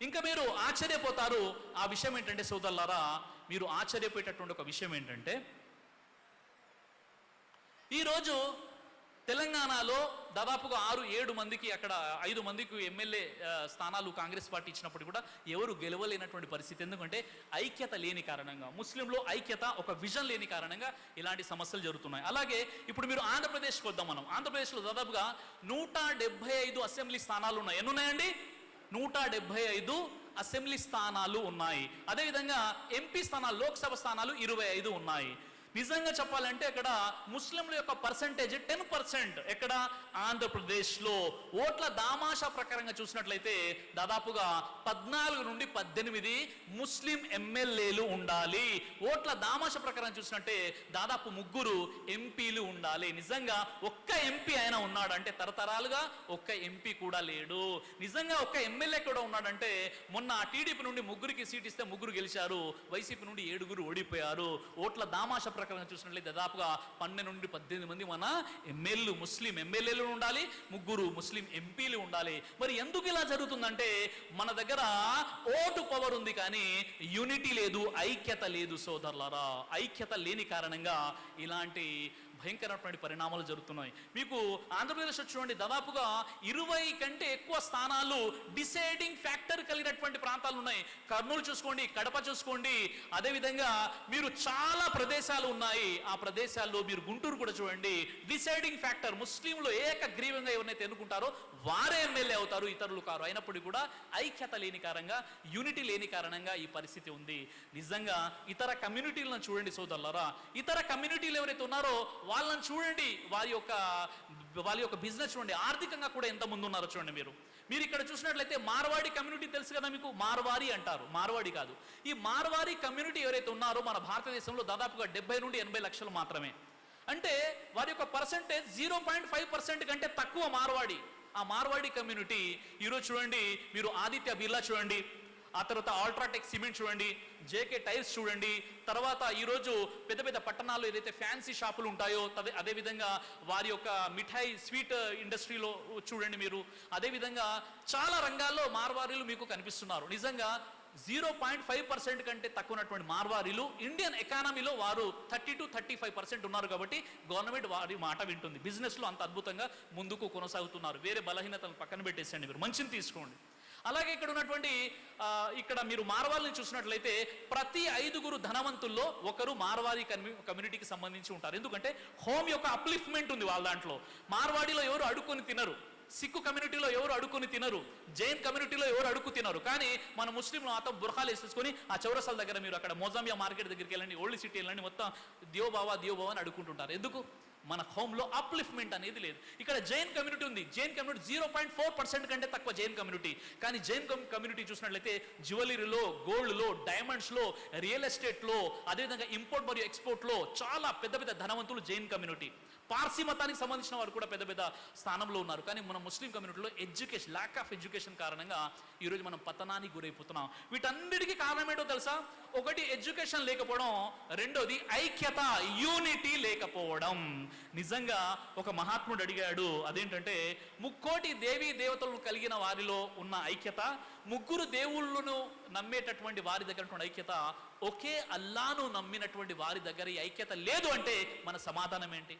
ఇంకా మీరు ఆశ్చర్యపోతారు. ఆ విషయం ఏంటంటే సోదరులారా, మీరు ఆశ్చర్యపోయేటటువంటి ఒక విషయం ఏంటంటే, ఈరోజు తెలంగాణలో దాదాపుగా 6-7 మందికి, అక్కడ 5 మందికి ఎమ్మెల్యే స్థానాలు కాంగ్రెస్ పార్టీ ఇచ్చినప్పుడు కూడా ఎవరు గెలవలేనటువంటి పరిస్థితి. ఎందుకంటే ఐక్యత లేని కారణంగా, ముస్లింలో ఐక్యత, ఒక విజన్ లేని కారణంగా ఇలాంటి సమస్యలు జరుగుతున్నాయి. అలాగే ఇప్పుడు మీరు ఆంధ్రప్రదేశ్కి వద్దాం. మనం ఆంధ్రప్రదేశ్లో దాదాపుగా 175 అసెంబ్లీ స్థానాలు ఉన్నాయి. ఎన్ని ఉన్నాయండి? 175 అసెంబ్లీ స్థానాలు ఉన్నాయి. అదేవిధంగా ఎంపీ స్థానాలు, లోక్సభ స్థానాలు 25 ఉన్నాయి. నిజంగా చెప్పాలంటే అక్కడ ముస్లింల యొక్క పర్సంటేజ్ 10%. ఎక్కడ? ఆంధ్రప్రదేశ్లో. ఓట్ల దామాషా ప్రకారంగా చూసినట్లయితే దాదాపుగా 14 నుండి 18 ముస్లిం ఎమ్మెల్యేలు ఉండాలి. ఓట్ల దామాషా ప్రకారం చూసినట్టే దాదాపు 3 ఎంపీలు ఉండాలి. నిజంగా ఒక్క ఎంపీ అయినా ఉన్నాడంటే, తరతరాలుగా ఒక్క ఎంపీ కూడా లేడు. నిజంగా ఒక్క ఎమ్మెల్యే కూడా ఉన్నాడంటే, మొన్న టీడీపీ నుండి 3కి సీట్ ఇస్తే 3 గెలిచారు, వైసీపీ నుండి 7 ఓడిపోయారు. ఓట్ల దామాషా ప్రకారం చూసినట్లయితే దాదాపుగా 12 నుండి 18 మంది మన ఎమ్మెల్యేలు, ముస్లిం ఎమ్మెల్యేలు ఉండాలి, 3 ముస్లిం ఎంపీలు ఉండాలి. మరి ఎందుకు ఇలా జరుగుతుందంటే, మన దగ్గర ఓటు పవర్ ఉంది కానీ యూనిటీ లేదు, ఐక్యత లేదు సోదరులారా. ఐక్యత లేని కారణంగా ఇలాంటి భయంకరమైనటువంటి పరిణామాలు జరుగుతున్నాయి. మీకు ఆంధ్రప్రదేశ్ చూడండి, దాదాపుగా 20 కంటే ఎక్కువ స్థానాలు డిసైడింగ్ ఫ్యాక్టర్ కలిగినటువంటి ప్రాంతాలు ఉన్నాయి. కర్నూలు చూసుకోండి, కడప చూసుకోండి, అదేవిధంగా మీరు చాలా ప్రదేశాలు ఉన్నాయి. ఆ ప్రదేశాల్లో మీరు గుంటూరు కూడా చూడండి, డిసైడింగ్ ఫ్యాక్టర్, ముస్లింలు ఏకగ్రీవంగా ఎవరినైతే ఎన్నుకుంటారో వారే ఎమ్మెల్యే అవుతారు, ఇతరులు కారు. అయినప్పటికీ కూడా ఐక్యత లేని కారణంగా, యూనిటీ లేని కారణంగా ఈ పరిస్థితి ఉంది. నిజంగా ఇతర కమ్యూనిటీలను చూడండి సోదరులారా, ఇతర కమ్యూనిటీలు ఎవరైతే ఉన్నారో వాళ్ళని చూడండి, వాళ్ళ యొక్క బిజినెస్ చూడండి, ఆర్థికంగా కూడా ఎంత ముందు ఉన్నారో చూడండి. మీరు ఇక్కడ చూసినట్లయితే మార్వాడి కమ్యూనిటీ తెలుసు కదా మీకు, మార్వాడి అంటారు, మార్వాడి కాదు. ఈ మార్వాడి కమ్యూనిటీ ఎవరైతే ఉన్నారో మన భారతదేశంలో దాదాపుగా 70 నుండి 80 లక్షలు మాత్రమే. అంటే వారి యొక్క పర్సంటేజ్ 0.5% కంటే తక్కువ మార్వాడి. ఆ మార్వాడి కమ్యూనిటీ ఈరోజు చూడండి, మీరు ఆదిత్య బిర్లా చూడండి, ఆ తర్వాత అల్ట్రాటెక్ సిమెంట్ చూడండి, జేకే టైల్స్ చూడండి, తర్వాత ఈరోజు పెద్ద పెద్ద పట్టణాల్లో ఏదైతే ఫ్యాన్సీ షాపులు ఉంటాయో అదేవిధంగా వారి యొక్క మిఠాయి స్వీట్ ఇండస్ట్రీలో చూడండి మీరు. అదేవిధంగా చాలా రంగాల్లో మార్వారీలు మీకు కనిపిస్తున్నారు. నిజంగా 0.5% కంటే తక్కువ ఉన్నటువంటి మార్వారీలు ఇండియన్ ఎకానమీలో వారు 30 to 35% ఉన్నారు. కాబట్టి గవర్నమెంట్ వారి మాట వింటుంది. బిజినెస్లో అంత అద్భుతంగా ముందుకు కొనసాగుతున్నారు. వేరే బలహీనతలను పక్కన పెట్టేసండి, మీరు మంచిని తీసుకోండి. అలాగే ఇక్కడ ఉన్నటువంటి ఇక్కడ మీరు మార్వారిని చూసినట్లయితే ప్రతి 5 ధనవంతుల్లో ఒకరు మార్వారి కమ్యూనిటీకి సంబంధించి ఉంటారు. ఎందుకంటే హోమ్ యొక్క అప్లిఫ్ట్మెంట్ ఉంది వాళ్ళ దాంట్లో. మార్వాడిలో ఎవరు అడుక్కొని తినరు, సిక్కు కమ్యూనిటీలో ఎవరు అడుక్కొని తినరు, జైన్ కమ్యూనిటీలో ఎవరు అడుక్కు తినరు. కానీ మన ముస్లింలు మాత్రం బుర్ఖాలు వేసేసుకొని ఆ చౌరసాల దగ్గర, మీరు అక్కడ మోజామియా మార్కెట్ దగ్గరికి వెళ్ళండి, ఓల్డ్ సిటీ వెళ్ళండి, మొత్తం దియోబావా అని అడుక్కుంటుంటారు. ఎందుకు? మన హోమ్లో అప్లిఫ్ట్మెంట్ అనేది లేదు. ఇక్కడ జైన్ కమ్యూనిటీ ఉంది, జైన్ కమ్యూనిటీ 0.4% కంటే తక్కువ జైన్ కమ్యూనిటీ. కానీ జైన్ కమ్యూనిటీ చూసినట్లయితే జ్యువెలరీలో, గోల్డ్లో, డైమండ్స్లో, రియల్ ఎస్టేట్లో, అదేవిధంగా ఇంపోర్ట్ మరియు ఎక్స్పోర్ట్లో చాలా పెద్ద పెద్ద ధనవంతులు జైన్ కమ్యూనిటీ. పార్సీ మతానికి సంబంధించిన వారు కూడా పెద్ద పెద్ద స్థానంలో ఉన్నారు. కానీ మన ముస్లిం కమ్యూనిటీలో ఎడ్యుకేషన్, ల్యాక్ ఆఫ్ ఎడ్యుకేషన్ కారణంగా ఈరోజు మనం పతనానికి గురైపోతున్నాం. వీటన్నిటికీ కారణం ఏంటో తెలుసా? ఒకటి ఎడ్యుకేషన్ లేకపోవడం, రెండోది ఐక్యత, యూనిటీ లేకపోవడం. నిజంగా ఒక మహాత్ముడు అడిగాడు, అదేంటంటే 3 దేవీ దేవతలను కలిగిన వారిలో ఉన్న ఐక్యత, 3 దేవుళ్ళను నమ్మేటటువంటి వారి దగ్గర ఐక్యత, ఒకే అల్లాను నమ్మినటువంటి వారి దగ్గర ఈ ఐక్యత లేదు అంటే మన సమాధానం ఏంటి?